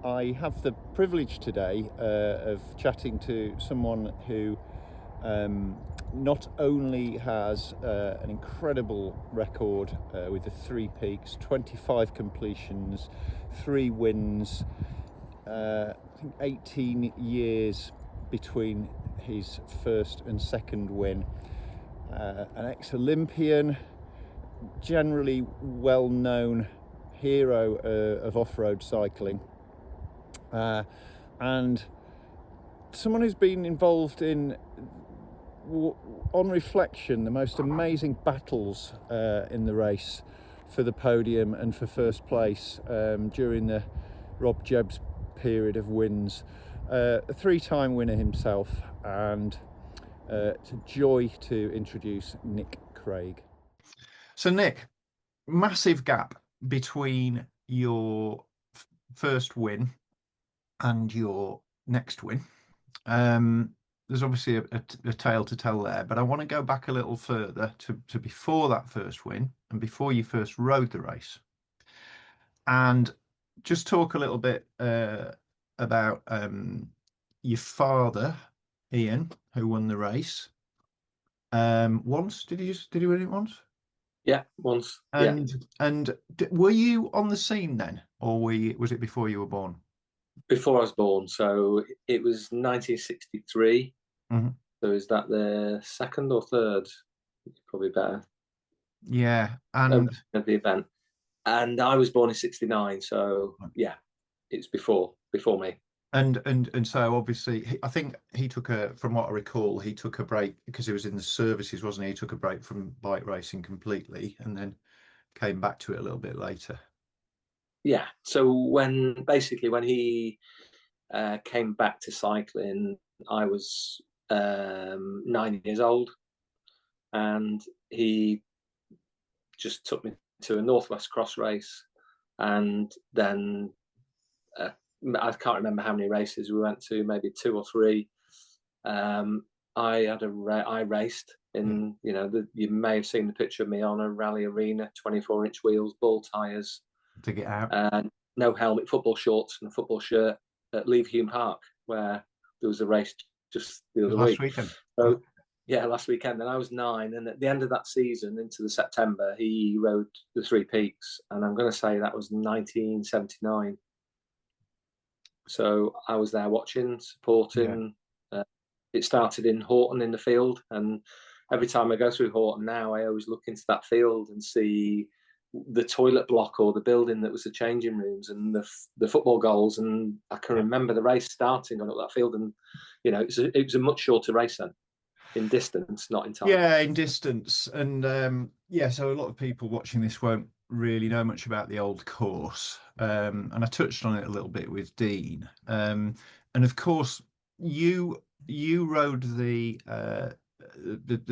I have the privilege today of chatting to someone who not only has an incredible record with the 3 Peaks, 25 completions, 3 wins, I think 18 years between his first and second win, an ex-Olympian, generally well-known hero of off-road cycling, and someone who's been involved in, on reflection, the most amazing battles in the race for the podium and for first place during the Rob Jebb's period of wins. A 3-time winner himself, and it's a joy to introduce Nick Craig. So Nick, massive gap between your first win and your next win. There's obviously a tale to tell there, but I want to go back a little further to before that first win and before you first rode the race, and just talk a little bit about your father, Ian, who won the race once. Did he win it once? Yeah, once. And were you on the scene then, or was it before you were born? Before I was born, so it was 1963. Mm-hmm. So is that the second or third? Probably better. Yeah, and of the event. And I was born in 69, so yeah, it's before me. And so obviously, I think he took from what I recall, he took a break because he was in the services, wasn't he? He took a break from bike racing completely, and then came back to it a little bit later. Yeah. So when he came back to cycling, I was 9 years old, and he just took me to a Northwest Cross race, and then I can't remember how many races we went to, maybe 2 or 3. I raced in, you may have seen the picture of me on a rally arena, 24-inch wheels, ball tyres. To get out. No helmet, football shorts and a football shirt at Leverhulme Park, where there was a race just the other week. Last weekend. So, yeah, last weekend. And I was 9. And at the end of that season, into the September, he rode the 3 Peaks. And I'm going to say that was 1979. So I was there watching, supporting. Yeah. It started in Horton in the field. And every time I go through Horton now, I always look into that field and see the toilet block or the building that was the changing rooms and the football goals. And I can remember the race starting on that field. And, it was a much shorter race then, in distance, not in time. Yeah, in distance. And so a lot of people watching this won't really know much about the old course. And I touched on it a little bit with Dean. And of course, you rode the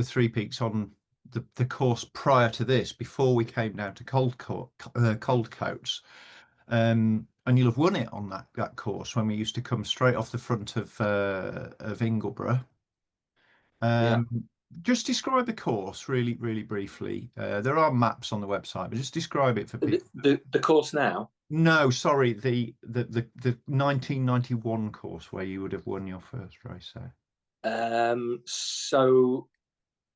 3 Peaks on the course prior to this, before we came down to Cold Coats. And you'll have won it on that course when we used to come straight off the front of Ingleborough. Just describe the course really, really briefly. There are maps on the website, but just describe it for people. The course now? No, sorry, the 1991 course where you would have won your first race there. So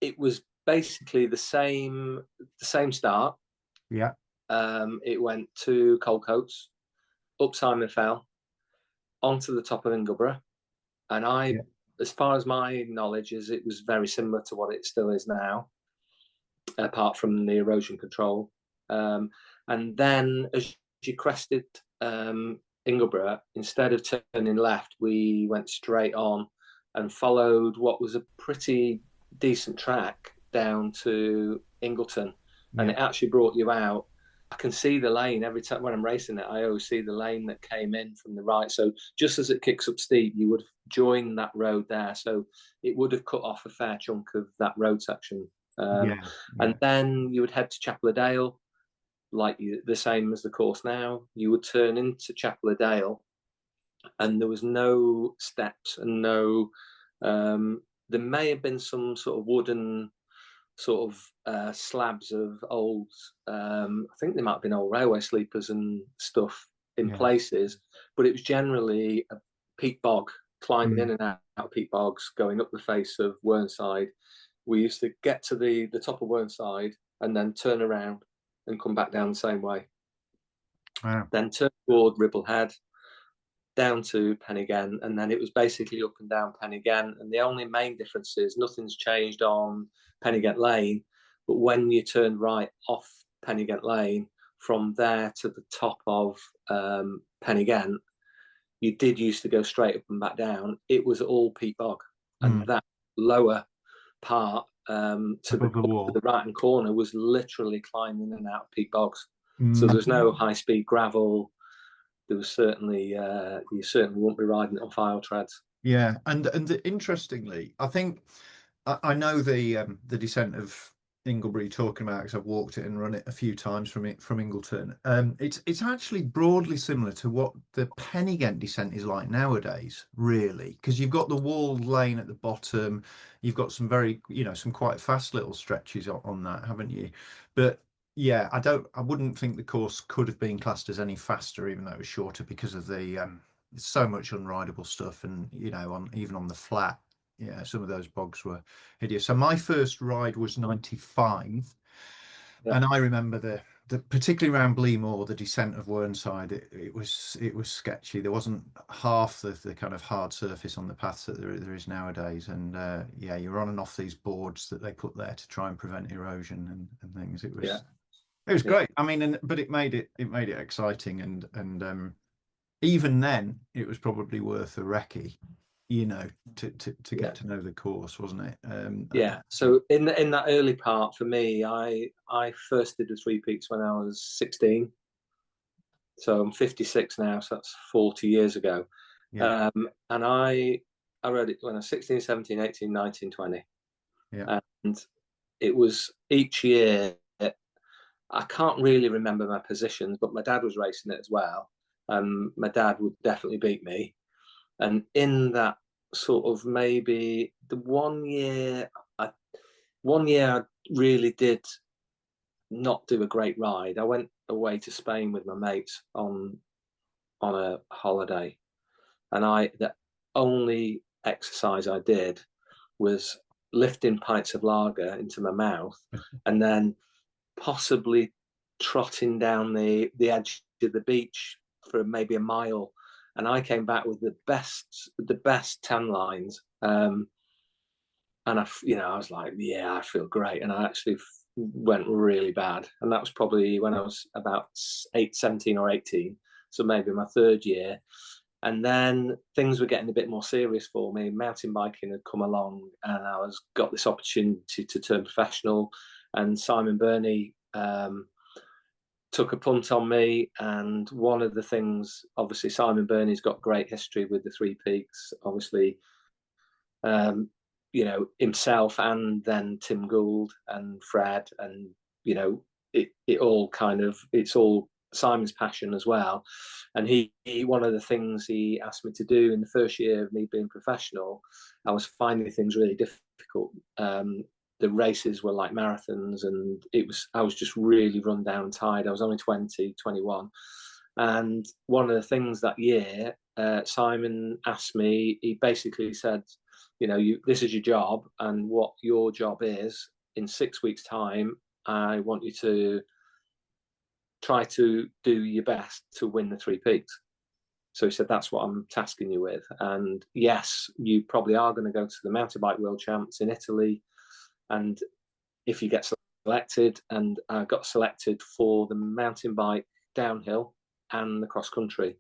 it was basically the same start. Yeah. It went to Cold Coats, up Simon Fell, onto the top of Ingleborough, and as far as my knowledge is, it was very similar to what it still is now, apart from the erosion control. And then as you crested Ingleborough, instead of turning left, we went straight on and followed what was a pretty decent track down to Ingleton. And it actually brought you out. I can see the lane every time when I'm racing it. I always see the lane that came in from the right. So just as it kicks up steep, you would join that road there. So it would have cut off a fair chunk of that road section. And then you would head to Chapel of Dale, the same as the course now. You would turn into Chapel of Dale, and there was no steps and no. There may have been some sort of wooden sort of slabs of old, I think there might have been old railway sleepers and stuff in places, but it was generally a peat bog, climbing in and out of peat bogs, going up the face of Whernside. We used to get to the top of Whernside and then turn around and come back down the same way. Wow. Then turn toward Ribblehead, down to Pen-y-ghent, and then it was basically up and down Pen-y-ghent. And the only main difference is nothing's changed on Pen-y-ghent Lane, but when you turn right off Pen-y-ghent Lane, from there to the top of Pen-y-ghent, you did used to go straight up and back down. It was all peat bog, and that lower part to the right hand corner was literally climbing in and out of peat bogs. So there's no high speed gravel. There was certainly you certainly won't be riding it on file treads. Yeah, and interestingly, I think I know the descent of Inglebury talking about, because I've walked it and run it a few times from Ingleton. It's actually broadly similar to what the Pen-y-ghent descent is like nowadays, really, because you've got the walled lane at the bottom, you've got some very, some quite fast little stretches on that, haven't you? But yeah, I wouldn't think the course could have been classed as any faster, even though it was shorter, because of the so much unrideable stuff, and even on the flat. Yeah, some of those bogs were hideous. So my first ride was 95, and I remember the particularly around Bleemore, the descent of Whernside. It was sketchy. There wasn't half the kind of hard surface on the paths that there is nowadays, and yeah, you're on and off these boards that they put there to try and prevent erosion and things. It was great. I mean, but it made it exciting, and even then, it was probably worth a recce, to get to know the course, wasn't it? So in that early part, for me, I first did the Three Peaks when I was 16. So I'm 56 now, so that's 40 years ago. And I rode it when I was 16, 17, 18, 19, 20. And it was each year, I can't really remember my positions, but my dad was racing it as well. My dad would definitely beat me. And in that sort of maybe the one year I really did not do a great ride. I went away to Spain with my mates on a holiday, and the only exercise I did was lifting pints of lager into my mouth and then possibly trotting down the edge of the beach for maybe a mile, and I came back with the best tan lines, and I was like, yeah, I feel great, and I actually went really bad, and that was probably when I was about 17 or 18, so maybe my third year. And then things were getting a bit more serious for me. Mountain biking had come along, and I got this opportunity to turn professional, and Simon Burney took a punt on me. And one of the things, obviously, Simon Burney's got great history with the Three Peaks, obviously, himself, and then Tim Gould and Fred, and it's all Simon's passion as well. And he one of the things he asked me to do in the first year of me being professional, I was finding things really difficult. The races were like marathons, and I was just really run down and tired. I was only 20, 21. And one of the things that year, Simon asked me, he basically said, this is your job, and what your job is, in 6 weeks' time, I want you to try to do your best to win the Three Peaks. So he said, that's what I'm tasking you with. And yes, you probably are going to go to the mountain bike world champs in Italy. And if you get selected, and I got selected for the mountain bike downhill and the cross country,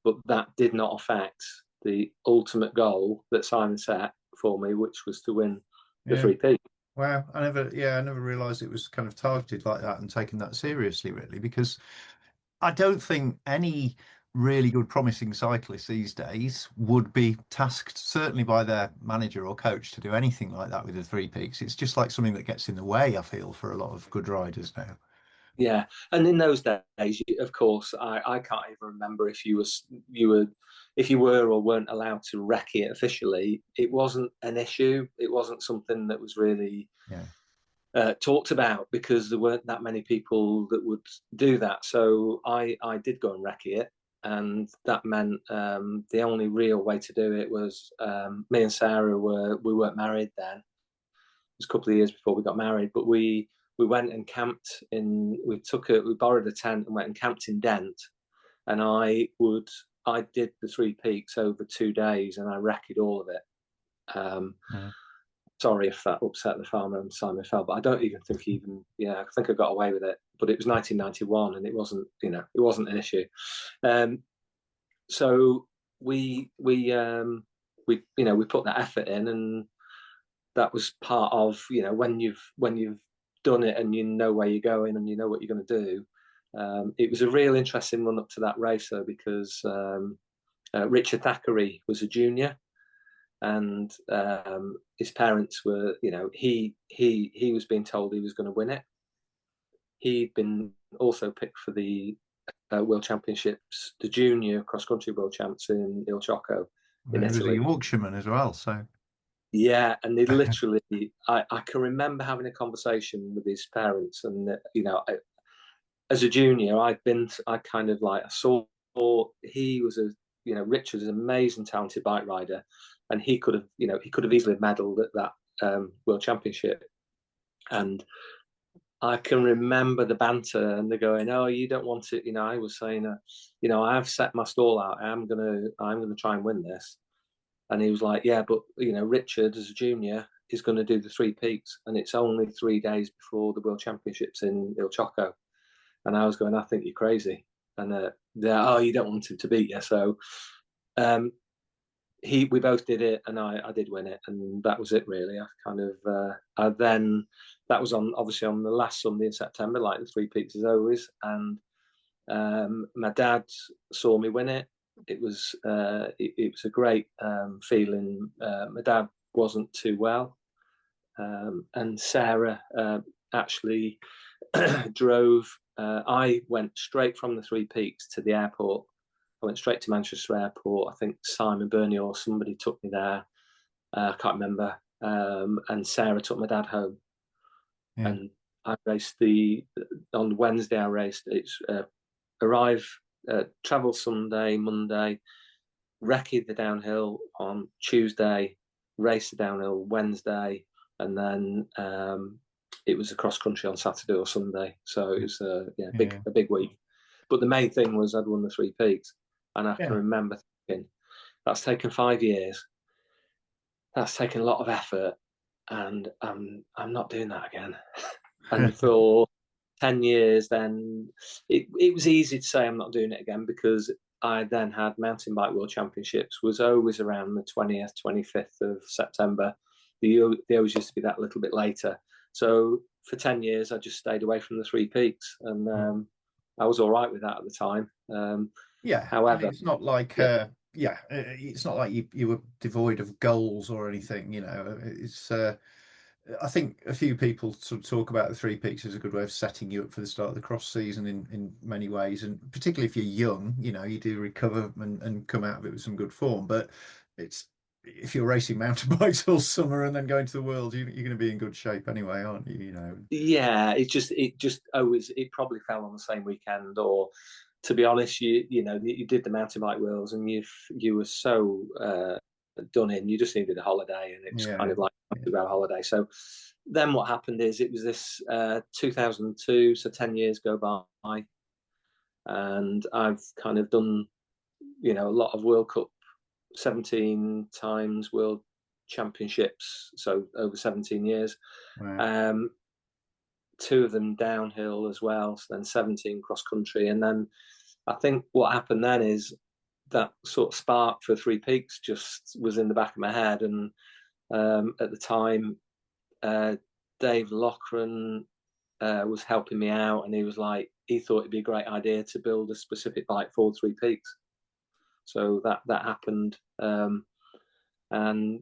but that did not affect the ultimate goal that Simon set for me, which was to win the Three Peaks. Wow, I never realised it was kind of targeted like that and taken that seriously, really, because I don't think any really good, promising cyclists these days would be tasked, certainly by their manager or coach, to do anything like that with the Three Peaks. It's just like something that gets in the way, I feel, for a lot of good riders now. Yeah, and in those days, of course, I can't even remember if you were or weren't allowed to recce it officially. It wasn't an issue. It wasn't something that was really talked about, because there weren't that many people that would do that. So I did go and recce it, and that meant the only real way to do it was me and Sarah we weren't married then. It was a couple of years before we got married, but we went and camped we borrowed a tent and went and camped in Dent, and I did the 3 peaks over 2 days, and I recce'd all of it. Sorry if that upset the farmer and Simon Fell, but I don't even think I think I got away with it. But it was 1991, and it wasn't an issue. So we put that effort in, and that was part of when you've done it and you know where you're going and you know what you're going to do. It was a real interesting run up to that race though, because Richard Thackeray was a junior, and his parents were, he was being told he was going to win it. He'd been also picked for the World Championships, the junior cross country world champs in Il Ciocco in Italy. He was a Yorkshireman as well, so yeah, and they literally, I can remember having a conversation with his parents, and as a junior, I saw he was Richard is an amazing, talented bike rider, and he could have easily medalled at that World Championship. And I can remember the banter, and they're going, "Oh, you don't want it." I was saying, "I've set my stall out. I'm gonna try and win this." And he was like, "Yeah, but Richard as a junior is going to do the 3 peaks, and it's only 3 days before the World Championships in Il Ciocco." And I was going, "I think you're crazy." And "Oh, you don't want him to beat you." So we both did it, and I did win it, and that was it really. That was obviously on the last Sunday in September, like the 3 peaks as always. And my dad saw me win it. It was a great feeling. My dad wasn't too well, and Sarah actually drove. I went straight from the 3 peaks to the airport. I went straight to Manchester Airport. I think Simon Burney or somebody took me there. I can't remember. And Sarah took my dad home. Yeah. And I raced on Wednesday. I raced. Travel Sunday, Monday, recce'd the downhill on Tuesday, raced the downhill Wednesday, and then it was a cross country on Saturday or Sunday. So it was a big week. But the main thing was I'd won the 3 peaks, and I can remember thinking, that's taken 5 years. That's taken a lot of effort, and I'm not doing that again. And for 10 years, then it was easy to say I'm not doing it again, because I then had mountain bike world championships, was always around the 20th, 25th of September. They always used to be that little bit later. So for 10 years, I just stayed away from the 3 peaks, and I was all right with that at the time. However, it's not like it's not like you were devoid of goals or anything. It's I think a few people sort of talk about the 3 peaks as a good way of setting you up for the start of the cross season in many ways, and particularly if you're young, you do recover and come out of it with some good form. But if you're racing mountain bikes all summer and then going to the World, you're going to be in good shape anyway, aren't you? Yeah, it just always, it probably fell on the same weekend, or to be honest, you did the mountain bike Worlds and you were so done in, you just needed a holiday, and it was kind of like about a holiday. So then what happened is it was this 2002, so 10 years go by, and I've kind of done a lot of World Cup, 17 times World Championships, so over 17 years. Wow. 2 of them downhill as well, so then 17 cross country. And then I think what happened then is that sort of spark for 3 peaks just was in the back of my head. And at the time, Dave Loughran was helping me out, and he thought it'd be a great idea to build a specific bike for 3 peaks. So that happened, and I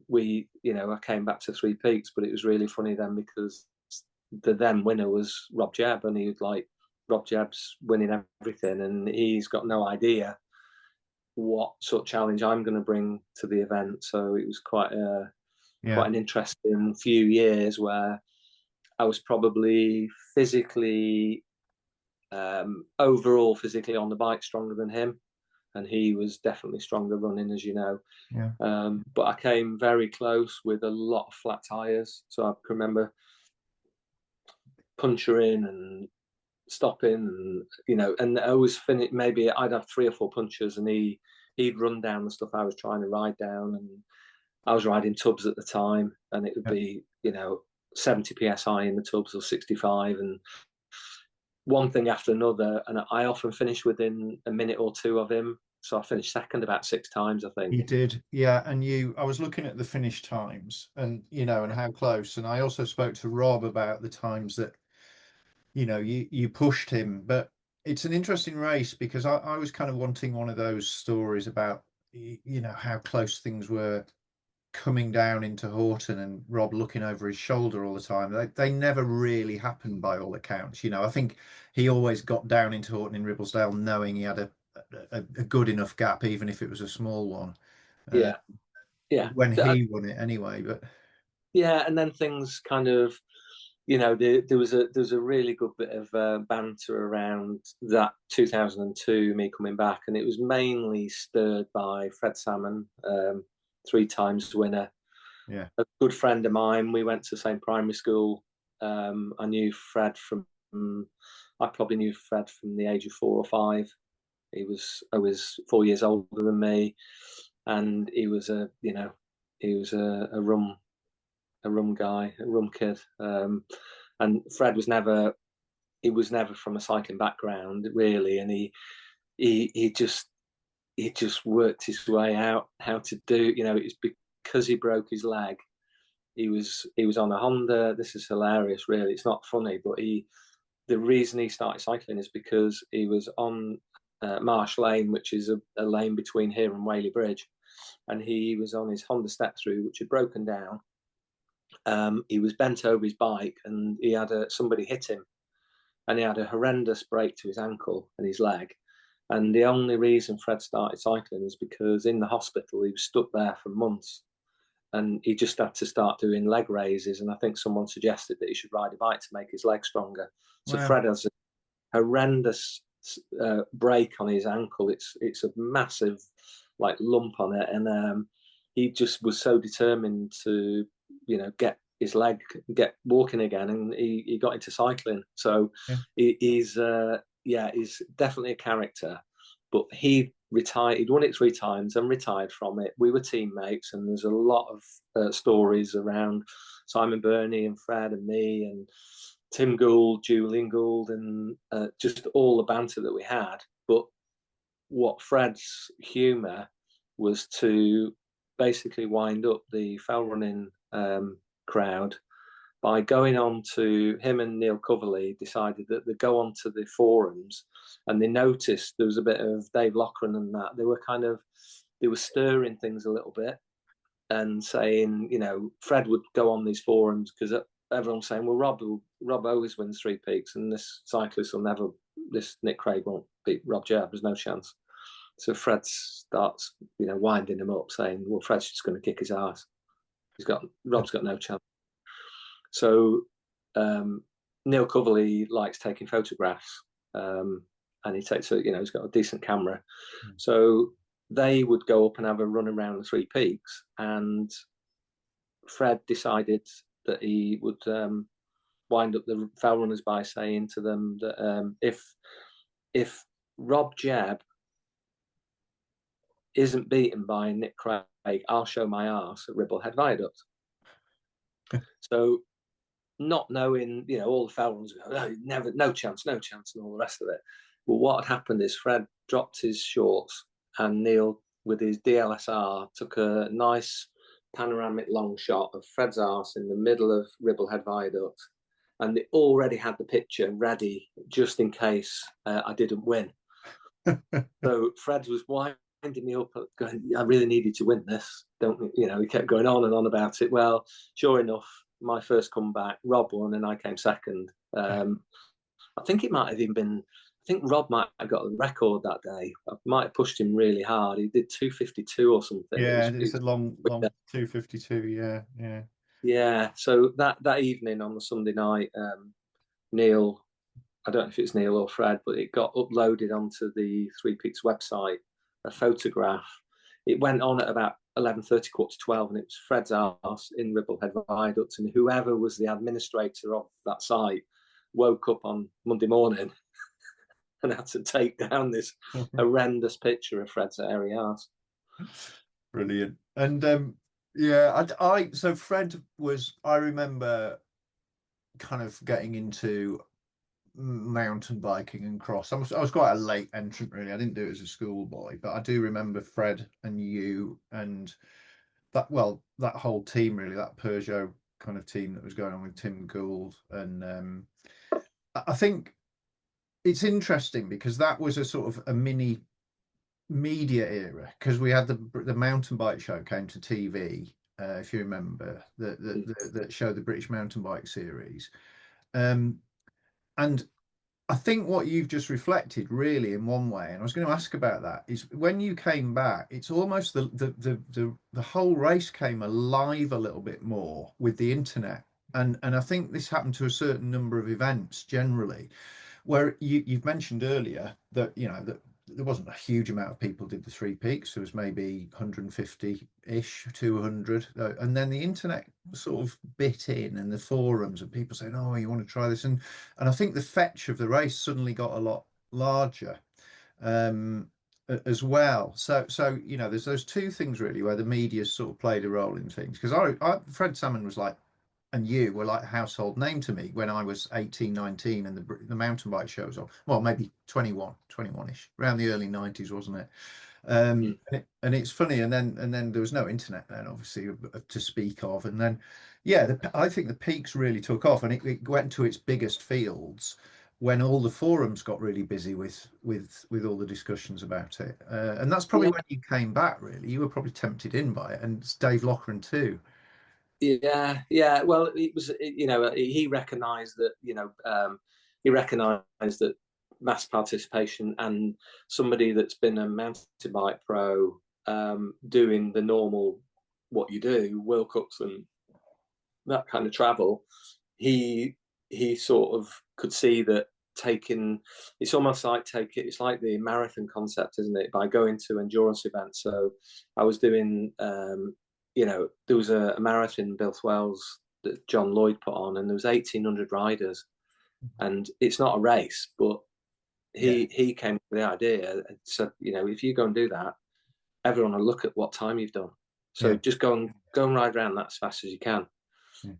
came back to 3 peaks. But it was really funny then, because the then winner was Rob Jebb, and he was like, Rob Jebb's winning everything, and he's got no idea what sort of challenge I'm going to bring to the event. So it was quite an interesting few years where I was probably physically, overall physically on the bike stronger than him, and he was definitely stronger running, as you know. Yeah. But I came very close with a lot of flat tires, so I can remember puncturing and stopping, and and I always finish. Maybe I'd have 3 or 4 punches, and he'd run down the stuff I was trying to ride down, and I was riding tubs at the time, and it would be 70 psi in the tubs or 65, and one thing after another, and I often finished within a minute or 2 of him. So I finished second about 6 times, I think. You did, yeah. And I was looking at the finish times, and and how close. And I also spoke to Rob about the times that you pushed him. But it's an interesting race, because I was kind of wanting one of those stories about how close things were coming down into Horton, and Rob looking over his shoulder all the time. They never really happened by all accounts. I think he always got down into Horton in Ribblesdale knowing he had a good enough gap, even if it was a small one. Yeah. When he won it anyway. But yeah, and then things kind of, there was a really good bit of banter around that 2002 me coming back, and it was mainly stirred by Fred Salmon, 3 times winner. Yeah. A good friend of mine. We went to the same primary school. I knew Fred I probably knew Fred from the age of 4 or 5. I was 4 years older than me, and he was a rum guy, a rum kid. And Fred was never from a cycling background, really, and he just worked his way out how to do. It's because he broke his leg. He was on a Honda. This is hilarious, really. It's not funny, but the reason he started cycling is because he was on Marsh Lane, which is a lane between here and Whaley Bridge, and he was on his Honda step through, which had broken down. He was bent over his bike, and he had somebody hit him, and he had a horrendous break to his ankle and his leg. And the only reason Fred started cycling is because in the hospital he was stuck there for months, and he just had to start doing leg raises. And I think someone suggested that he should ride a bike to make his leg stronger. So wow. Fred has a horrendous break on his ankle. It's a massive lump on it, and he just was so determined to get his leg, get walking again, and he got into cycling. So he's definitely a character. But he retired. He'd won it 3 times and retired from it. We were teammates, and there's a lot of stories around Simon Burney and Fred and me and Tim Gould, Julian Gould, and just all the banter that we had. But what Fred's humour was to basically wind up the fell running crowd by going on to him, and Neil Coverley decided that they'd go on to the forums, and they noticed there was a bit of Dave Loughran and that. They were stirring things a little bit and saying, Fred would go on these forums because everyone's saying, well, Rob always wins 3 peaks, and this cyclist will never, this Nick Craig won't beat Rob Jebb. There's no chance. So Fred starts, winding him up, saying, well, Fred's just going to kick his ass. Rob's got no chance. So Neil Coverley likes taking photographs, and he takes he's got a decent camera. So they would go up and have a run around the 3 peaks, and Fred decided that he would wind up the fell runners by saying to them that if Rob Jebb isn't beaten by Nick Craig, I'll show my arse at Ribblehead Viaduct. So, not knowing, all the fell runners go, oh, never, no chance, and all the rest of it. Well, what had happened is Fred dropped his shorts, and Neil, with his DLSR, took a nice panoramic long shot of Fred's arse in the middle of Ribblehead Viaduct, and they already had the picture ready just in case I didn't win. So Fred was winding me up, going, I really needed to win this. He kept going on and on about it. Well, sure enough, my first comeback, Rob won, and I came second. I think it might have even been, I think Rob might have got the record that day. I might have pushed him really hard. He did 2:52 or something. Yeah, it's a long 2:52. Yeah. Yeah. So that evening on the Sunday night, Neil, I don't know if it's Neil or Fred, but it got uploaded onto the 3 Peaks website a photograph. It went on at about 11:30, 11:45, and it was Fred's house in Ribblehead Viaduct, and whoever was the administrator of that site woke up on Monday morning and had to take down this horrendous picture of Fred's hairy ass. Brilliant. And yeah, so Fred was, I remember kind of getting into mountain biking and cross. I was quite a late entrant, really. I didn't do it as a schoolboy, but I do remember Fred and you and that whole team, really, that Peugeot kind of team that was going on with Tim Gould. And I think it's interesting because that was a sort of a mini media era, because we had the mountain bike show came to TV, if you remember, that showed the British mountain bike series. And I think what you've just reflected, really, in one way, and I was going to ask about that, is when you came back, it's almost the whole race came alive a little bit more with the internet, and I think this happened to a certain number of events generally, where you've mentioned earlier that that there wasn't a huge amount of people did the Three Peaks. There was maybe 150-ish, 200, and then the internet sort of bit in, and the forums and people saying, "Oh, you want to try this?" And I think the fetch of the race suddenly got a lot larger as well. So there's those two things really where the media sort of played a role in things. Because Fred Salmon was like, and you were like a household name to me when I was 18, 19, and the mountain bike shows on. Well, maybe 21-ish, around the early 90s, wasn't it? And it's funny, and then there was no internet then, obviously, to speak of. And then, yeah, I think the Peaks really took off, and it went to its biggest fields when all the forums got really busy with all the discussions about it. And that's probably when you came back, really. You were probably tempted in by it, and Dave Loughran too. Yeah. Well, it was, he recognised that, he recognised that mass participation and somebody that's been a mountain bike pro, doing the normal, what you do, World Cups and that kind of travel, he sort of could see that it's almost like it's like the marathon concept, isn't it? By going to endurance events. So I was doing, there was a marathon in Builth Wells that John Lloyd put on, and there was 1,800 riders, and it's not a race, but he came up with the idea and said, if you go and do that, everyone will look at what time you've done. So just go and ride around that as fast as you can.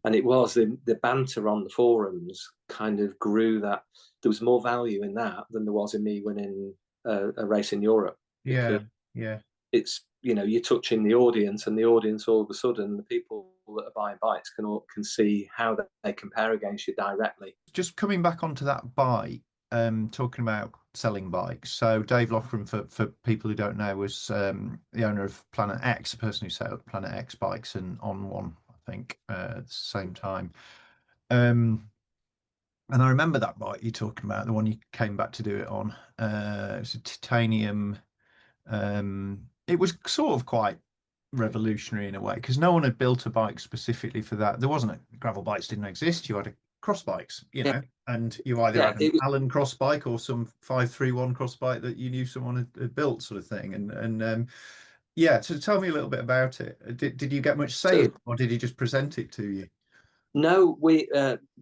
And it was the banter on the forums kind of grew that there was more value in that than there was in me winning a race in Europe. Yeah. It's, you're touching the audience, and the audience, all of a sudden, the people that are buying bikes can see how they compare against you directly. Just coming back onto that bike, talking about selling bikes. So Dave Loughran, for people who don't know, was the owner of Planet X, the person who set up Planet X bikes and On One, I think, at the same time. And I remember that bike you're talking about, the one you came back to do it on. It was a titanium. It was sort of quite revolutionary in a way, because no one had built a bike specifically for that. There wasn't gravel bikes didn't exist. You had cross bikes, and you either had an Allen cross bike or some 531 cross bike that you knew someone had built, sort of thing. And so tell me a little bit about it. Did you get much say in it, or did he just present it to you? No, we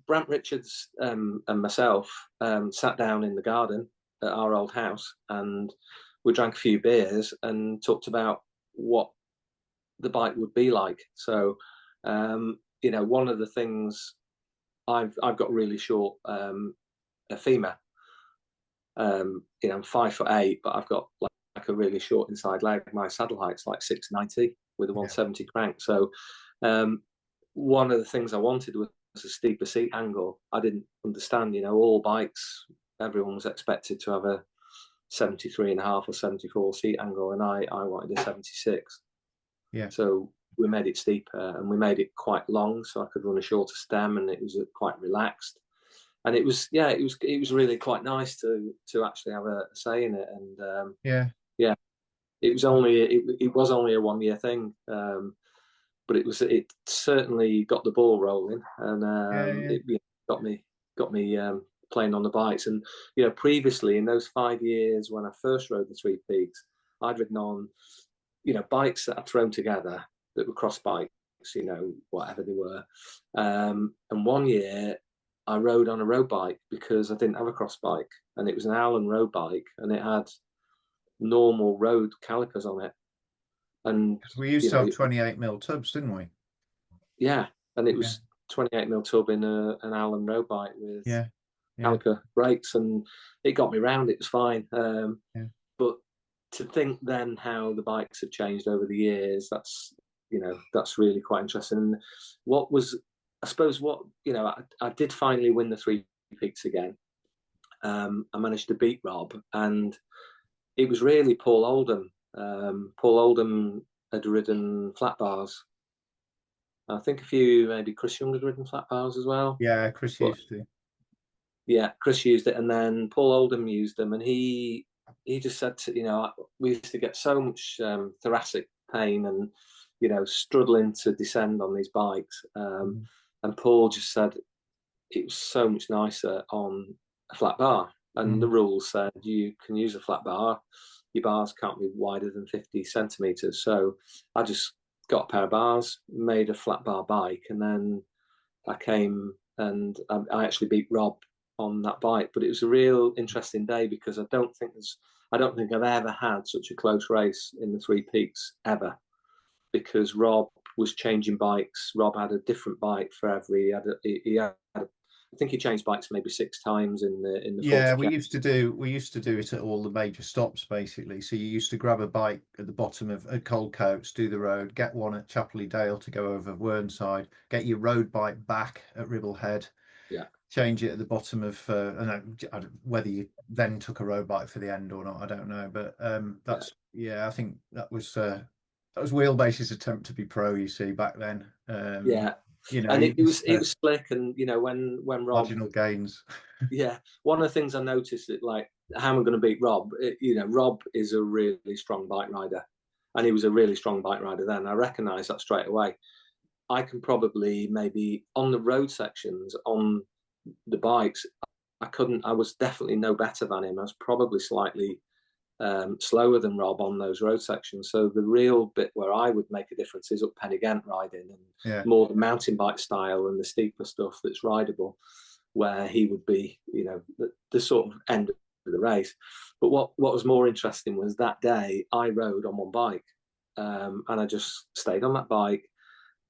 Brant Richards and myself sat down in the garden at our old house, and we drank a few beers and talked about what the bike would be like. So one of the things, I've got really short a femur. I'm 5'8", but I've got like a really short inside leg. My saddle height's like 690 with a 170 crank. So one of the things I wanted was a steeper seat angle. I didn't understand, all bikes, everyone was expected to have a 73.5 or 74 seat angle, and I wanted a 76. So we made it steeper, and we made it quite long, so I could run a shorter stem, and it was quite relaxed. And it was really quite nice to actually have a say in it. And it was only a 1 year thing, but it certainly got the ball rolling, and it got me playing on the bikes. And previously, in those 5 years when I first rode the Three Peaks, I'd ridden on, bikes that I'd thrown together that were cross bikes, whatever they were. And one year I rode on a road bike because I didn't have a cross bike, and it was an Allen road bike, and it had normal road calipers on it. And we used to have 28mm tubs, didn't we? Yeah, and it was 28mm tub in an Allen road bike with caliper brakes, and it got me round. It was fine. But to think then how the bikes have changed over the years, that's really quite interesting. And what was, I suppose, I did finally win the 3 Peaks again. I managed to beat Rob, and it was really Paul Oldham. Paul Oldham had ridden flat bars. I think maybe Chris Young had ridden flat bars as well. Yeah, Chris used to. Yeah, Chris used it, and then Paul Oldham used them, and he just said we used to get so much thoracic pain and struggling to descend on these bikes, and Paul just said it was so much nicer on a flat bar, and the rules said you can use a flat bar, your bars can't be wider than 50 centimeters. So I just got a pair of bars, made a flat bar bike, and then I came and I actually beat Rob on that bike. But it was a real interesting day because I don't think I've ever had such a close race in the 3 Peaks ever, because Rob was changing bikes. Rob had a different bike for every. I think he changed bikes maybe 6 times in the. Yeah, we used to do it at all the major stops basically. So you used to grab a bike at the bottom of at Coldcoats, do the road, get one at Chapley Dale to go over Whernside, get your road bike back at Ribblehead. Yeah. Change it at the bottom of whether you then took a road bike for the end or not, I don't know. But I think that was Wheelbase's attempt to be pro, you see, back then. And it was slick, and when Rob marginal gains. One of the things I noticed that, like, how am I going to beat Rob? Rob is a really strong bike rider, and he was a really strong bike rider then. I recognised that straight away. I can probably maybe on the road sections on the bikes, I was definitely no better than him. I was probably slightly slower than Rob on those road sections. So the real bit where I would make a difference is up Pen-y-Ghent riding, and more the mountain bike style and the steeper stuff that's rideable, where he would be, the sort of end of the race. But what was more interesting was that day I rode on one bike, and I just stayed on that bike.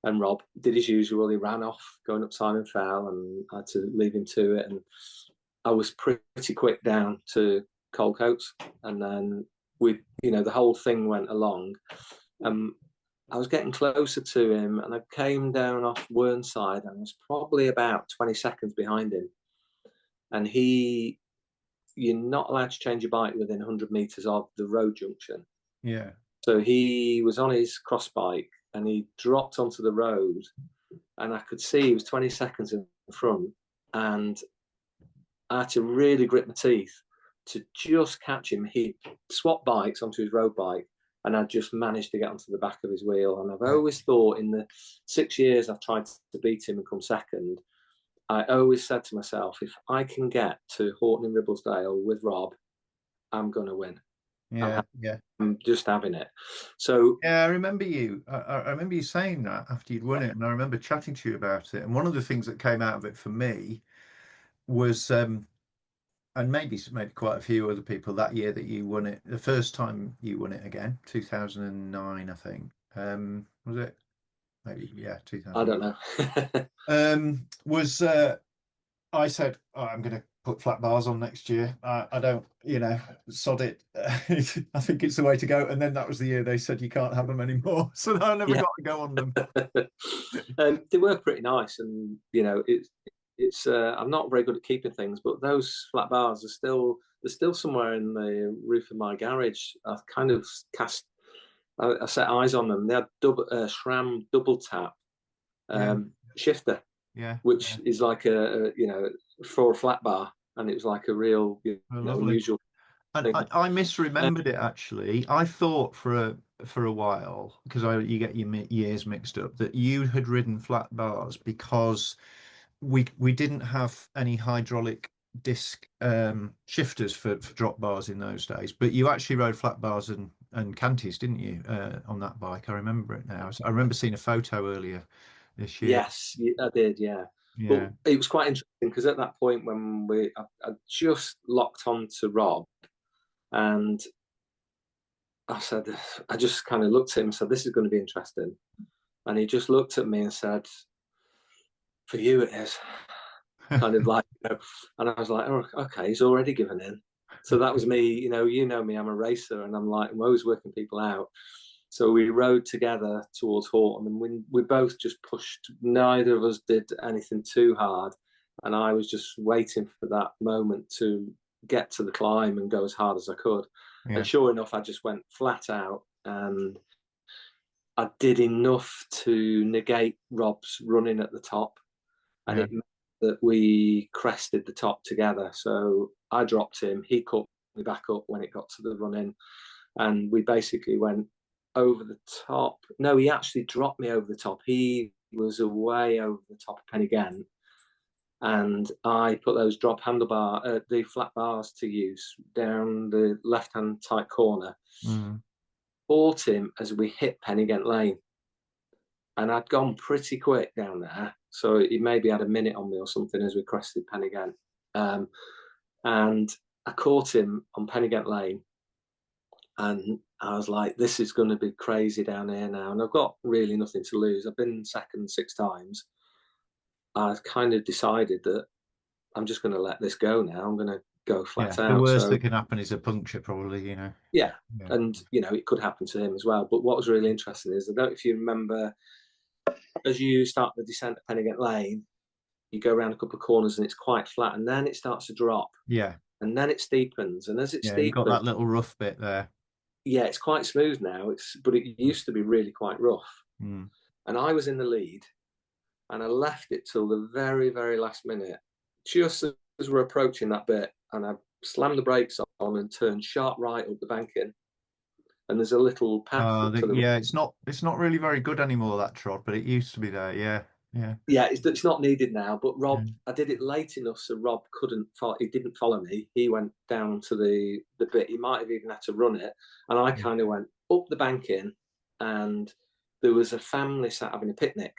And Rob did his usual. He ran off going up Simon Fell, and I had to leave him to it. And I was pretty quick down to Coldcoats, and then the whole thing went along. I was getting closer to him, and I came down off Whernside, and I was probably about 20 seconds behind him. And you're not allowed to change your bike within 100 meters of the road junction. Yeah. So he was on his cross bike, and he dropped onto the road, and I could see he was 20 seconds in front, and I had to really grit my teeth to just catch him. He swapped bikes onto his road bike, and I just managed to get onto the back of his wheel. And I've always thought, in the 6 years I've tried to beat him and come second, I always said to myself, if I can get to Horton and Ribblesdale with Rob, I'm going to win. I'm just having it. So I remember you. I remember you saying that after you'd won it, and I remember chatting to you about it. And one of the things that came out of it for me was, and maybe quite a few other people, that year that you won it, the first time you won it again, 2009, I think. Was it? Maybe 2000. I don't know. I said, I'm going to put flat bars on next year. I don't, sod it. I think it's the way to go. And then that was the year they said you can't have them anymore. So I never got to go on them. They were pretty nice, and it's I'm not very good at keeping things, but those flat bars they're still somewhere in the roof of my garage. I've kind of I set eyes on them. They had SRAM double tap shifter. Which is like for a flat bar, and it was like a real unusual. And I misremembered it actually. I thought for a while, because you get your years mixed up, that you had ridden flat bars because we didn't have any hydraulic disc shifters for drop bars in those days, but you actually rode flat bars and and Canties, didn't you, on that bike? I remember it now. I remember seeing a photo earlier this year. Yes, I did, yeah. Yeah. But it was quite interesting because at that point when I just locked on to Rob, and I said, I just kind of looked at him and said, this is going to be interesting. And he just looked at me and said, for you it is. Kind of like, and I was like, oh, okay, he's already given in. So that was me, you know me, I'm a racer, and I'm like, I'm always working people out. So we rode together towards Horton, and we both just pushed. Neither of us did anything too hard, and I was just waiting for that moment to get to the climb and go as hard as I could. Yeah. And sure enough, I just went flat out, and I did enough to negate Rob's running at the top, and it meant that we crested the top together. So I dropped him, he caught me back up when it got to the run-in, and we basically went over the top. No, he actually dropped me over the top. He was away over the top of Penigent, and I put those drop handlebar, the flat bars to use down the left-hand tight corner. Caught him as we hit Penigent Lane, and I'd gone pretty quick down there, so he maybe had a minute on me or something as we crested Penigent. And I caught him on Penigent Lane, and I was like, this is going to be crazy down here now, and I've got really nothing to lose. I've been second 6 times. I kind of decided that I'm just going to let this go now. I'm going to go flat out. The worst that can happen is a puncture, probably, you know. Yeah, and you know, it could happen to him as well. But what was really interesting is, I don't know if you remember, as you start the descent of Penigent Lane, you go around a couple of corners and it's quite flat, and then it starts to drop. Yeah. And then it steepens, and as it steepens, you got that little rough bit there. Yeah, it's quite smooth now. But it used to be really quite rough. And I was in the lead, and I left it till the very, very last minute, just as we're approaching that bit, and I slammed the brakes on and turned sharp right up the banking. And there's a little path. It's not really very good anymore, that trod, but it used to be there. Yeah. It's not needed now. But Rob, I did it late enough so Rob couldn't. He didn't follow me. He went down to the bit. He might have even had to run it, and I kind of went up the banking, and there was a family sat having a picnic,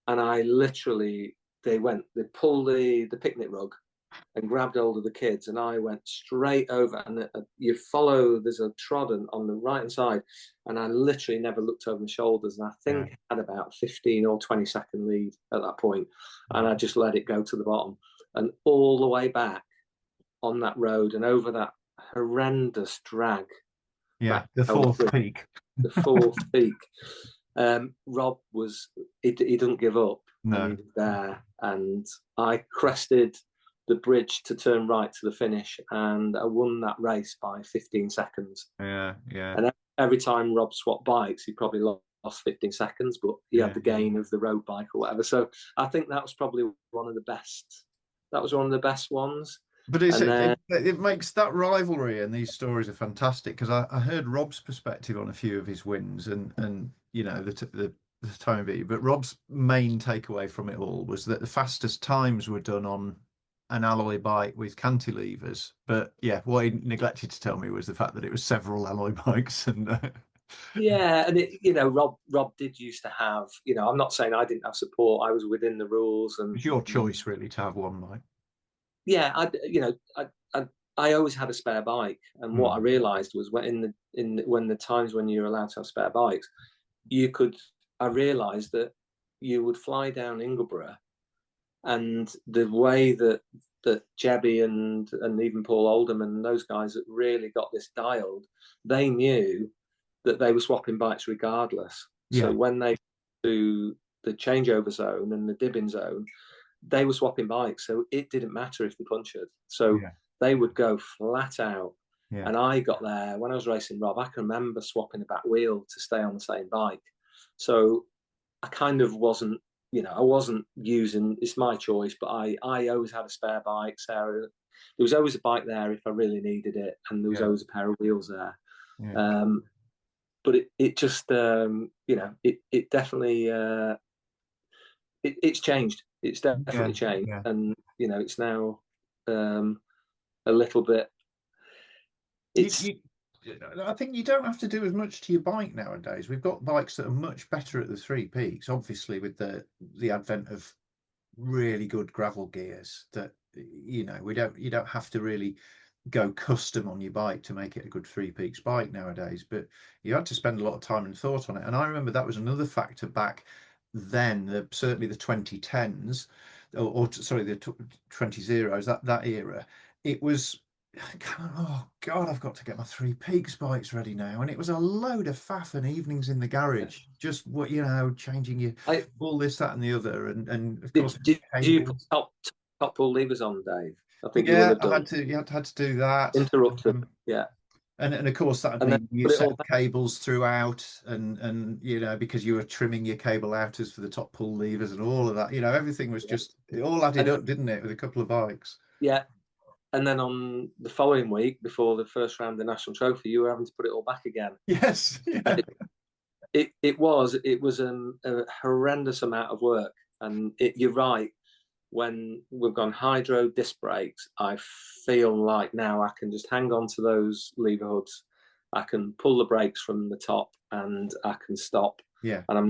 and I literally they pulled the picnic rug and grabbed hold of the kids, and I went straight over, and you follow, there's a trod on the right hand side, and I literally never looked over my shoulders, and I think I had about 15 or 20 second lead at that point, and I just let it go to the bottom, and all the way back on that road and over that horrendous drag. The fourth peak. The fourth peak. Rob he didn't give up. No. And he was there, and I crested the bridge to turn right to the finish, and I won that race by 15 seconds. And every time Rob swapped bikes, he probably lost 15 seconds, but he had the gain of the road bike or whatever. So I think that was probably one of the best. That was one of the best ones. But it makes that rivalry, and these stories are fantastic, because I heard Rob's perspective on a few of his wins, and you know the time beat. But Rob's main takeaway from it all was that the fastest times were done on an alloy bike with cantilevers. But what he neglected to tell me was the fact that it was several alloy bikes. And and Rob did used to have, I'm not saying I didn't have support. I was within the rules, and it's your choice really to have one bike. I always had a spare bike, and what I realised was when the times when you're allowed to have spare bikes, I realised that you would fly down Ingleborough, and the way that Jebby and even Paul Oldham and those guys that really got this dialed, they knew that they were swapping bikes regardless. So when they do the changeover zone and the dibbing zone, they were swapping bikes, so it didn't matter if they punctured. So they would go flat out. And I got there when I was racing Rob. I can remember swapping a back wheel to stay on the same bike. So I kind of wasn't, I wasn't using, it's my choice, but I always had a spare bike. Sarah, there was always a bike there if I really needed it, and there was always a pair of wheels there. But it just, it definitely, it's changed. It's definitely changed, and it's now a little bit. I think you don't have to do as much to your bike nowadays. We've got bikes that are much better at the 3 peaks, obviously with the advent of really good gravel gears that, you know, you don't have to really go custom on your bike to make it a good 3 peaks bike nowadays, but you had to spend a lot of time and thought on it. And I remember that was another factor back then, certainly the 2010s, or sorry, the 20s, that era. It was, oh God, I've got to get my 3 peaks bikes ready now. And it was a load of faff and evenings in the garage, just what, you know, changing your all this, that, and the other. And of course, did you put top pull levers on, Dave? I think you will have done. you had to do that. Interrupted, yeah. And of course that would mean you set cables throughout, and you know, because you were trimming your cable outers for the top pull levers and all of that. You know, everything was just, it all added up, didn't it, with a couple of bikes? Yeah. And then on the following week, before the first round of the national trophy, you were having to put it all back again. Yes. Yeah. It was a horrendous amount of work. And you're right. When we've gone hydro disc brakes, I feel like now I can just hang on to those lever hoods. I can pull the brakes from the top and I can stop. Yeah. And I'm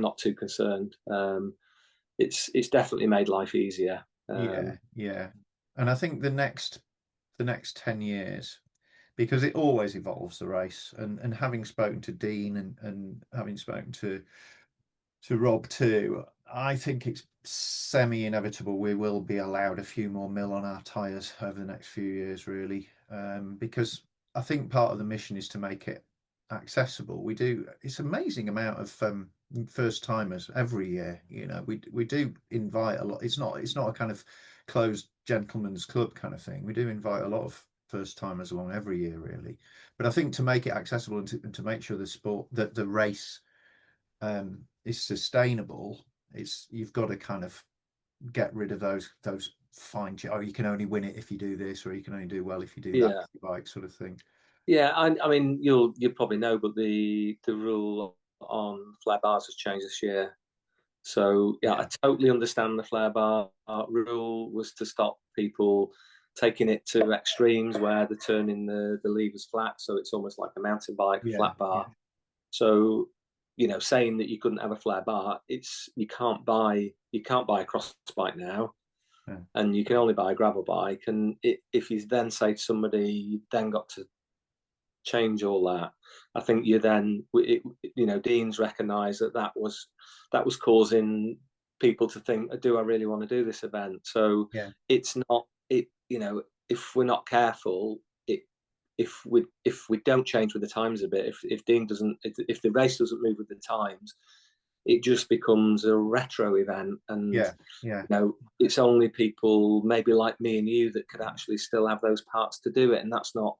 not too concerned. It's definitely made life easier. Yeah. And I think the next 10 years, because it always evolves, the race, and having spoken to Dean and having spoken to Rob too, I think it's semi-inevitable we will be allowed a few more mil on our tyres over the next few years, really, because I think part of the mission is to make it accessible. It's amazing amount of first timers every year. You know, we do invite a lot. It's not a kind of closed gentleman's club kind of thing. We do invite a lot of first timers along every year, really. But I think to make it accessible and to make sure the race is sustainable, you've got to kind of get rid of those fine, you can only win it if you do this, or you can only do well if you do that bike sort of thing. Yeah, I mean, you'll probably know, but the rule on flare bars has changed this year. So yeah, I totally understand the flare bar rule was to stop people taking it to extremes where they're turning the levers flat, so it's almost like a mountain bike flat bar. So, you know, saying that you couldn't have a flare bar, you can't buy a cross bike now, and you can only buy a gravel bike. And if you then say to somebody, you've then got to change all that, I think you then, you know, Dean's recognised that was causing people to think, do I really want to do this event? So it's not, you know, if we're not careful, if we don't change with the times a bit, if Dean doesn't, if the race doesn't move with the times, it just becomes a retro event. And you know, it's only people maybe like me and you that could actually still have those parts to do it, and that's not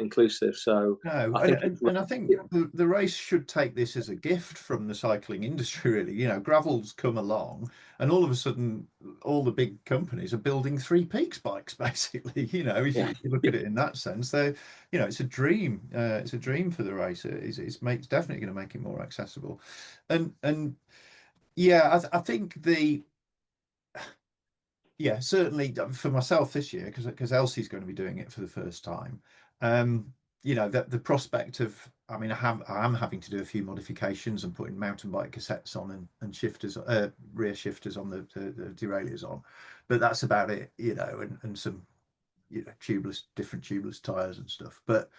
inclusive. So no, I think the race should take this as a gift from the cycling industry, really. You know, gravel's come along, and all of a sudden, all the big companies are building 3 peaks bikes, basically. You know, if you look at it in that sense, you know, it's a dream. It's a dream for the race. It's definitely going to make it more accessible, and yeah, I think certainly for myself this year, because Elsie's going to be doing it for the first time. You know, the prospect of, I mean, I am having to do a few modifications and putting mountain bike cassettes on and shifters, rear shifters on the derailleurs on, but that's about it, you know, and some, you know, different tubeless tires and stuff. But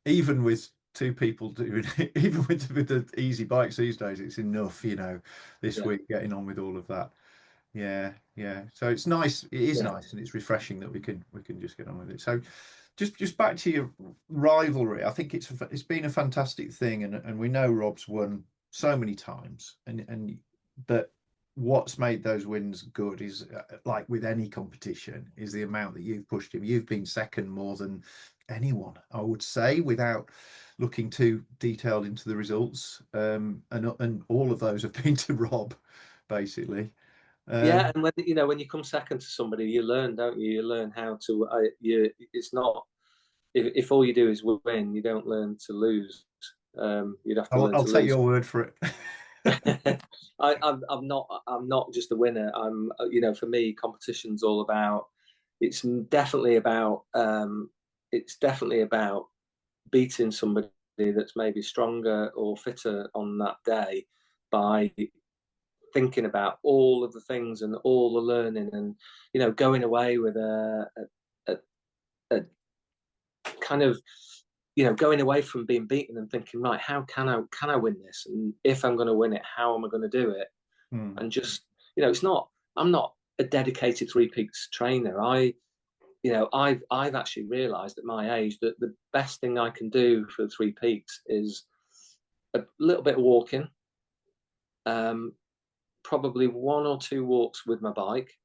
even with 2 people doing it, even with the easy bikes these days, it's enough, you know, this week getting on with all of that. Yeah. So it's nice. It is nice, and it's refreshing that we can just get on with it. So just back to your rivalry, I think it's been a fantastic thing, and we know Rob's won so many times, and but what's made those wins good is, like with any competition, is the amount that you've pushed him. You've been second more than anyone, I would say, without looking too detailed into the results, and all of those have been to Rob, basically. And when you come second to somebody, you learn, don't you? You learn how to. It's not, if all you do is win, you don't learn to lose. You'd have to learn to lose. I'll take your word for it. I'm not just a winner. You know, for me, competition's all about. It's definitely about beating somebody that's maybe stronger or fitter on that day by thinking about all of the things and all the learning, and going away with a kind of going away from being beaten and thinking, right, how can I win this, and if I'm going to win it, how am I going to do it? And just I'm not a dedicated Three Peaks trainer. I've actually realised at my age that the best thing I can do for Three Peaks is a little bit of walking, probably 1 or 2 walks with my bike,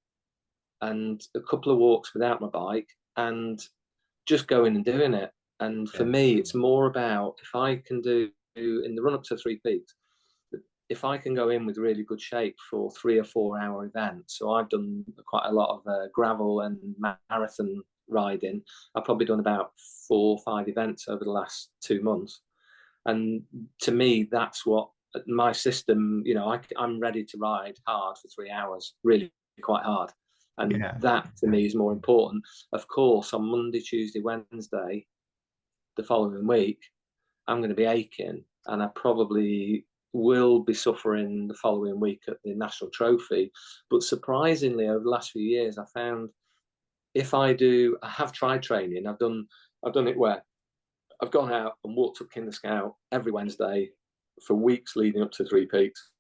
and a couple of walks without my bike, and just going and doing it. And for me, it's more about, if I can do in the run up to Three Peaks, if I can go in with really good shape for 3 or 4 hour events. So I've done quite a lot of gravel and marathon riding. I've probably done about 4 or 5 events over the last 2 months. And to me, that's what my system, I'm ready to ride hard for 3 hours, really quite hard. And that to me is more important. Of course, on Monday, Tuesday, Wednesday, the following week, I'm going to be aching, and I probably will be suffering the following week at the National Trophy. But surprisingly, over the last few years, I found I have tried training. I've done it where I've gone out and walked up Kinder Scout every Wednesday for weeks leading up to Three Peaks,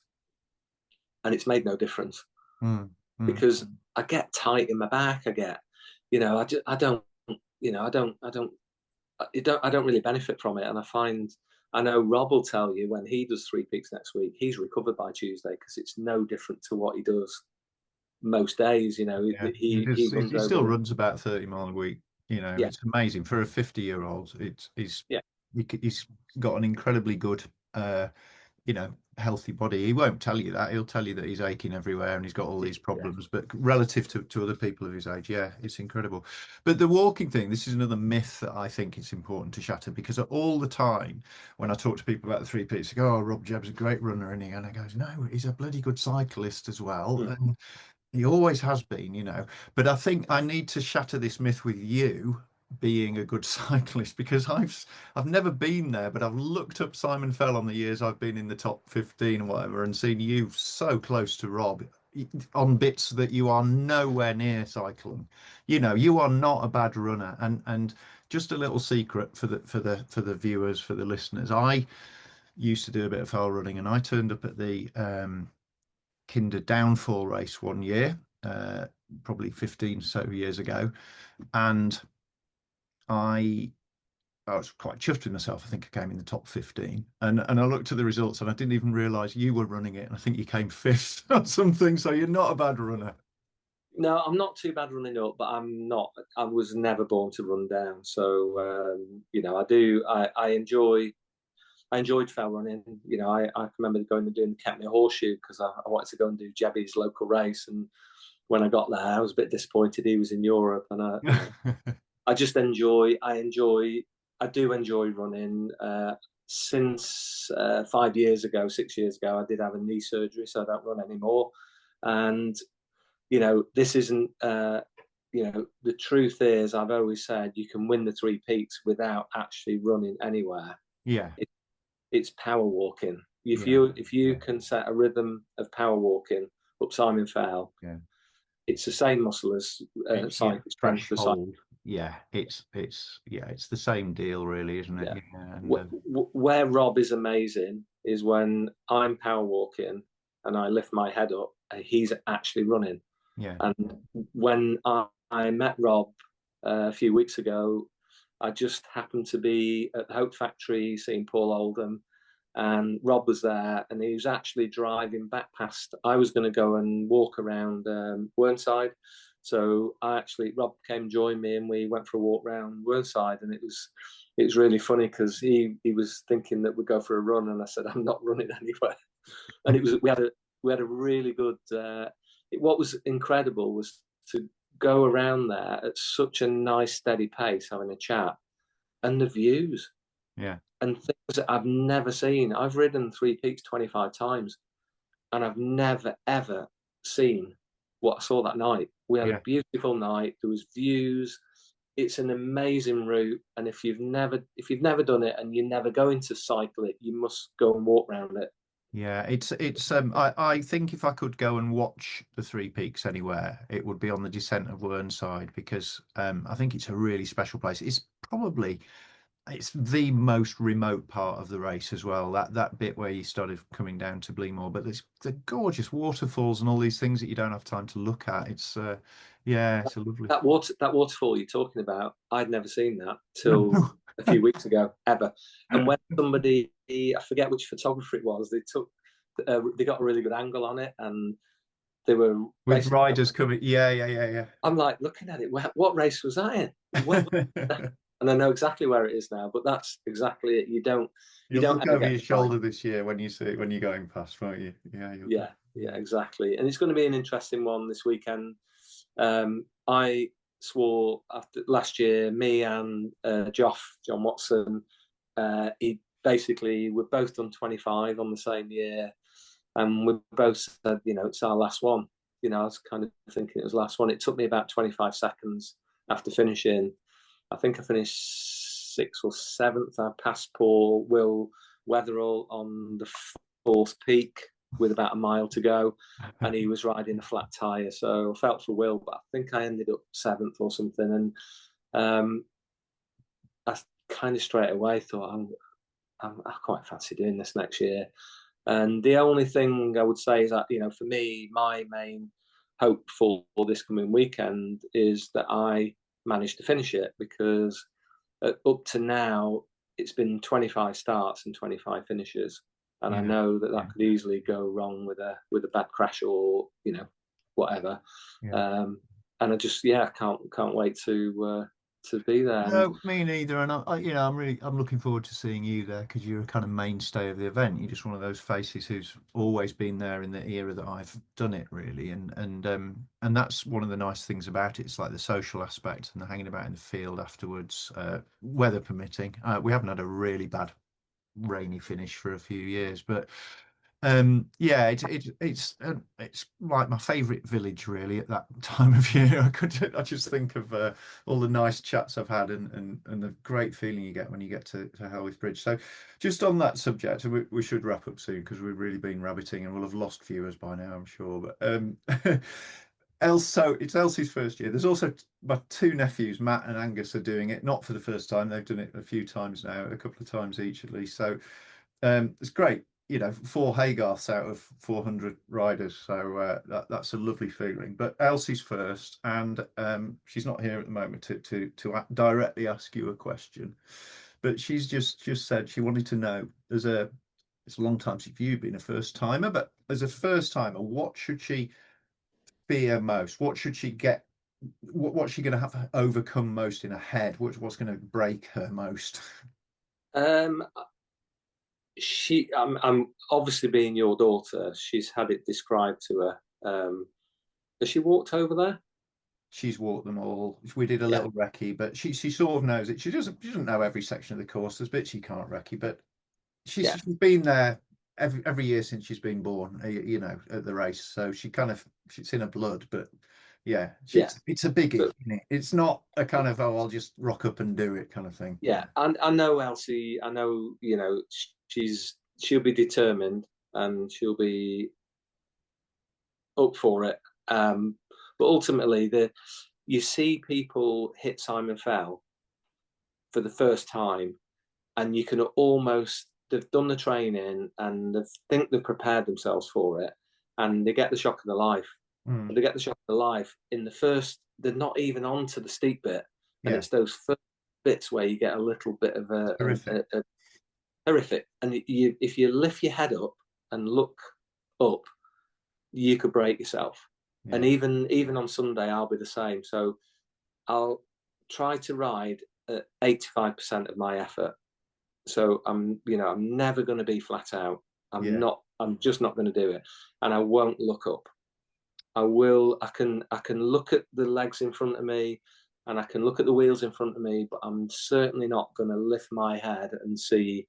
and it's made no difference because I get tight in my back. I get, I don't really benefit from it. And I know Rob will tell you when he does Three Peaks next week, he's recovered by Tuesday, because it's no different to what he does most days. He still runs about 30 miles a week. It's amazing for a 50-year-old. He's got an incredibly good, healthy body. He won't tell you that. He'll tell you that he's aching everywhere and he's got all these problems. But relative to other people of his age, it's incredible. But the walking thing, this is another myth that I think it's important to shatter, because all the time when I talk to people about the Three Peaks, they go, "Oh, Rob Jebb's a great runner," and I goes, "No, he's a bloody good cyclist as well." And he always has been, But I think I need to shatter this myth with you being a good cyclist, because I've never been there, but I've looked up Simon Fell on the years I've been in the top 15 or whatever, and seen you so close to Rob on bits that you are nowhere near cycling. You are not a bad runner. And just a little secret for the viewers, for the listeners, I used to do a bit of fell running, and I turned up at the Kinder Downfall race one year, probably 15 so years ago, and I was quite chuffed with myself. I think I came in the top 15, and I looked at the results, and I didn't even realize you were running it, and I think you came 5th or something. So you're not a bad runner. No, I'm not too bad running up, but I was never born to run down. So I enjoyed fell running. I remember going and doing the Kentmere Horseshoe because I wanted to go and do Jebby's local race. And when I got there, I was a bit disappointed he was in Europe. And I do enjoy running. Since 5 years ago, 6 years ago, I did have a knee surgery, so I don't run anymore. And this isn't. The truth is, I've always said you can win the Three Peaks without actually running anywhere. Yeah. It's power walking. If you can set a rhythm of power walking up Simon Fell, it's the same muscle as strength for cycling. It's the same deal, really, isn't it? Where Rob is amazing is when I'm power walking and I lift my head up, and he's actually running. And when I met Rob a few weeks ago, I just happened to be at the Hope Factory seeing Paul Oldham, and Rob was there, and he was actually driving back past. I was going to go and walk around Whernside, so Rob came and joined me, and we went for a walk around Whernside, and it was really funny because he was thinking that we'd go for a run, and I said, "I'm not running anywhere." And we had a really good. What was incredible was to go around there at such a nice steady pace, having a chat, and the views, and things that I've never seen. I've ridden Three Peaks 25 times, and I've never ever seen what I saw that night. We had a beautiful night. There was views. it's an amazing route, and if you've never done it and you're never going to cycle it, you must go and walk around it. Yeah, it's I think if I could go and watch the Three Peaks anywhere, it would be on the Descent of Whernside, because I think it's a really special place. It's the most remote part of the race as well. That bit where you started coming down to Bleemore, but there's the gorgeous waterfalls and all these things that you don't have time to look at. It's yeah, it's a lovely. That waterfall you're talking about, I'd never seen that till a few weeks ago, ever. And when somebody, I forget which photographer it was, they got a really good angle on it, and they were with riders coming. Yeah. I'm like looking at it. What race was that in? And I know exactly where it is now. But that's exactly it. You don't look over your shoulder this year when you see it, when you're going past, won't you? Yeah, exactly. And it's going to be an interesting one this weekend. I swore after last year, me and John Watson, we've both done 25 on the same year, and we both said, it's our last one. I was kind of thinking it was the last one. It took me about 25 seconds after finishing. I think I finished 6th or 7th. I passed poor Will Wetherall on the 4th peak with about a mile to go, and he was riding a flat tyre. So I felt for Will, but I think I ended up 7th or something. And I kind of straight away thought, I quite fancy doing this next year. And the only thing I would say is that, for me, my main hope for this coming weekend is that I manage to finish it, because up to now it's been 25 starts and 25 finishes, and I know that could easily go wrong with a bad crash or whatever. And I just can't wait to be there. No, me neither. And I'm looking forward to seeing you there, because you're a kind of mainstay of the event. You're just one of those faces who's always been there in the era that I've done it, really. And that's one of the nice things about it. It's like the social aspect and the hanging about in the field afterwards, weather permitting. We haven't had a really bad rainy finish for a few years, but it's like my favorite village, really, at that time of year. I just think of all the nice chats I've had and the great feeling you get when you get to Helwith Bridge. So just on that subject, we should wrap up soon, because we've really been rabbiting and we'll have lost viewers by now, I'm sure. But so it's Elsie's first year. There's also my 2 nephews, Matt and Angus, are doing it, not for the first time. They've done it a few times now, a couple of times each at least. So it's great. 4 Haygarths out of 400 riders, so that's a lovely feeling. But Elsie's first, and she's not here at the moment to directly ask you a question, but she's just said she wanted to know, it's a long time since you've been a first timer, but as a first timer, what should she fear most? What should she get? What's she going to have to overcome most in her head? What's going to break her most? I'm obviously, being your daughter, she's had it described to her. Has she walked over there? She's walked them all. We did a little recce, but she sort of knows it. She doesn't know every section of the course. There's bits she can't recce, but she's been there every year since she's been born, at the race. So she's in her blood, but it's a biggie. Isn't it? It's not a kind of, I'll just rock up and do it kind of thing. Yeah, and I know Elsie. I know, she'll be determined and she'll be up for it. But ultimately, you see people hit Simon Fell for the first time, and you can almost, they've done the training and they think they've prepared themselves for it, and they get the shock of their life. They get the shock of their life in the first. They're not even on to the steep bit, and it's those first bits where you get a little bit of a horrific. And if you lift your head up and look up, you could break yourself. And even on Sunday, I'll be the same. So I'll try to ride at 85% of my effort. So I'm never going to be flat out. I'm just not going to do it, and I won't look up. I can look at the legs in front of me, and I can look at the wheels in front of me, but I'm certainly not going to lift my head and see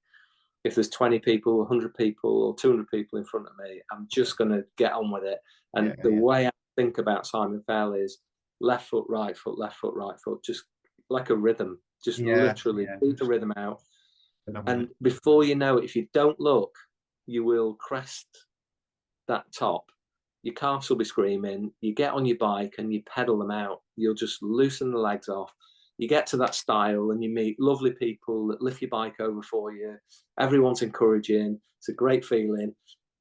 if there's 20 people, 100 people, or 200 people in front of me. I'm just going to get on with it. And way I think about Simon Fell is left foot, right foot, left foot, right foot. Just like a rhythm, just literally beat the rhythm out. And before you know it, if you don't look, you will crest that top. Your calves will be screaming. You get on your bike and you pedal them out. You'll just loosen the legs off. You get to that style and you meet lovely people that lift your bike over for you. Everyone's encouraging. It's a great feeling.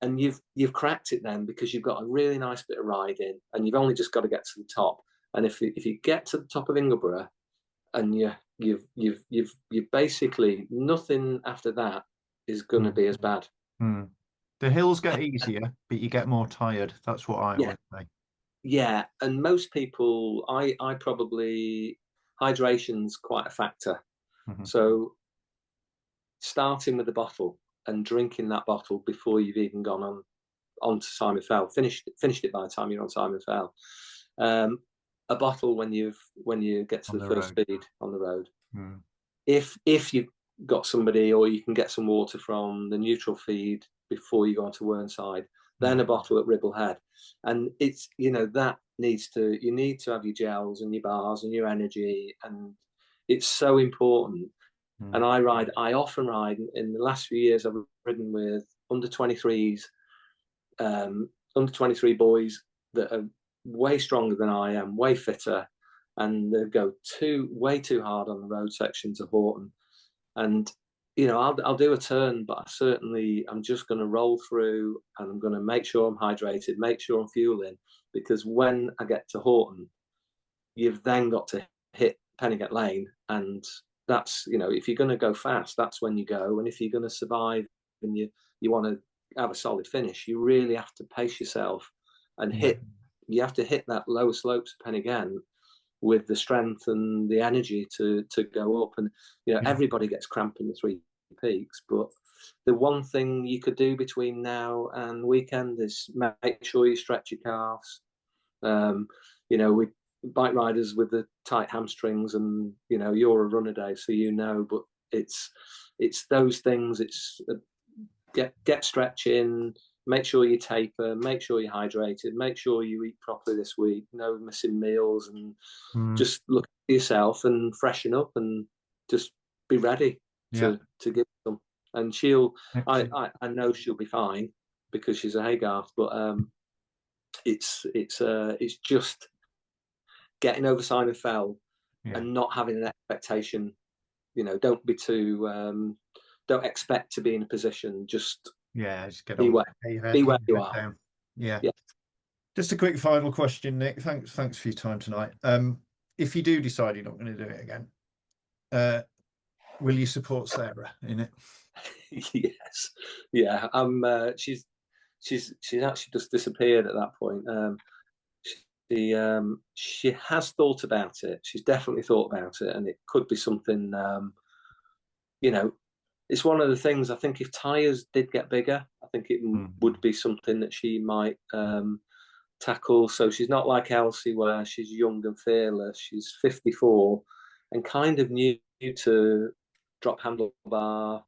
And you've cracked it then, because you've got a really nice bit of riding and you've only just got to get to the top. And if you get to the top of Ingleborough and you've basically, nothing after that is going to be as bad. The hills get easier, but you get more tired. That's what I always say. Yeah, and most people, I probably, hydration's quite a factor. So starting with the bottle and drinking that bottle before you've even gone on to Simon Fell, finished it by the time you're on Simon Fell. A bottle when you get to the first speed on the road. If you've got somebody, or you can get some water from the neutral feed before you go on to Whernside, then a bottle at Ribble Head. And it's, that you need to have your gels and your bars and your energy, and it's so important. And I often ride, in the last few years I've ridden with under 23s, under 23 boys that are way stronger than I am, way fitter, and they go way too hard on the road sections of Horton. And I'll do a turn, but I'm just going to roll through, and I'm going to make sure I'm hydrated, make sure I'm fueling, because when I get to Horton, you've then got to hit Pennygate Lane, and that's, if you're going to go fast, that's when you go. And if you're going to survive and you want to have a solid finish, you really have to pace yourself and you have to hit that lower slopes of Pennygate with the strength and the energy to go up. And everybody gets cramp in the Three Peaks, but the one thing you could do between now and weekend is make sure you stretch your calves. We bike riders with the tight hamstrings, and you're a runner, Dave, so but it's those things. It's get stretching, make sure you taper, make sure you're hydrated, make sure you eat properly this week, no missing meals, and just look at yourself and freshen up and just be ready to give them. And I know she'll be fine because she's a Haygarth, but it's just getting over Simon Fell and not having an expectation. Don't be too don't expect to be in a position. Just just get be on. Be where you are. Down. Yeah. Just a quick final question, Nick. Thanks for your time tonight. If you do decide you're not going to do it again, will you support Sarah in it? Yes. Yeah. She's actually just disappeared at that point. She has thought about it. She's definitely thought about it, and it could be something. It's one of the things. I think if tyres did get bigger, I think it would be something that she might tackle. So she's not like Elsie, where she's young and fearless. She's 54 and kind of new to drop handlebar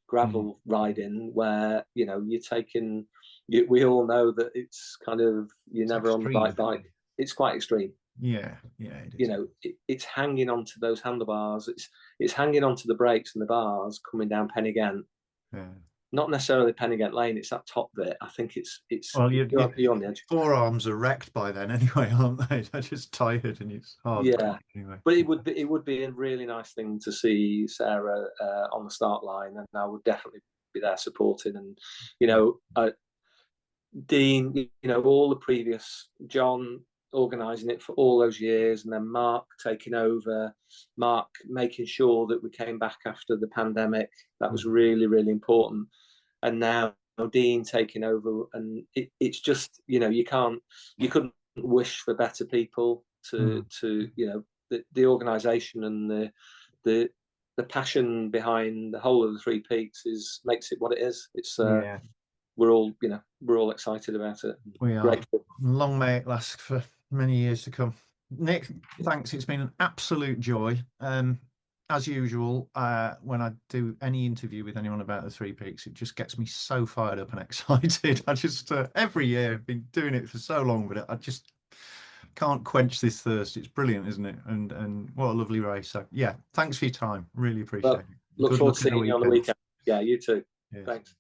gravel riding, where you're taking. We all know that it's kind of never on the bike. It's quite extreme. Yeah, it is. It's hanging onto those handlebars. It's hanging onto the brakes and the bars coming down Pennygate. Not necessarily Pennygate Lane. It's that top bit. I think it's. Well, you're on the edge. Forearms are wrecked by then anyway, aren't they? They're just tired, and it's hard. Yeah. Anyway. But it would be a really nice thing to see Sarah on the start line, and I would definitely be there supporting. And Dean, all the previous, John organising it for all those years, and then Mark taking over, Mark making sure that we came back after the pandemic. That was really, really important. And now Dean taking over, and it's just, you couldn't wish for better people to the organisation and the passion behind the whole of the Three Peaks makes it what it is. It's we're all excited about it. We are. Grateful. Long may it last for many years to come. Nick, thanks. It's been an absolute joy. As usual, when I do any interview with anyone about the Three Peaks, it just gets me so fired up and excited. I just every year I've been doing it for so long, but I just can't quench this thirst. It's brilliant, isn't it? And what a lovely race. So yeah, thanks for your time. Really appreciate it. Look Good forward luck to at the seeing you on the weekend. Yeah, you too. Cheers. Thanks.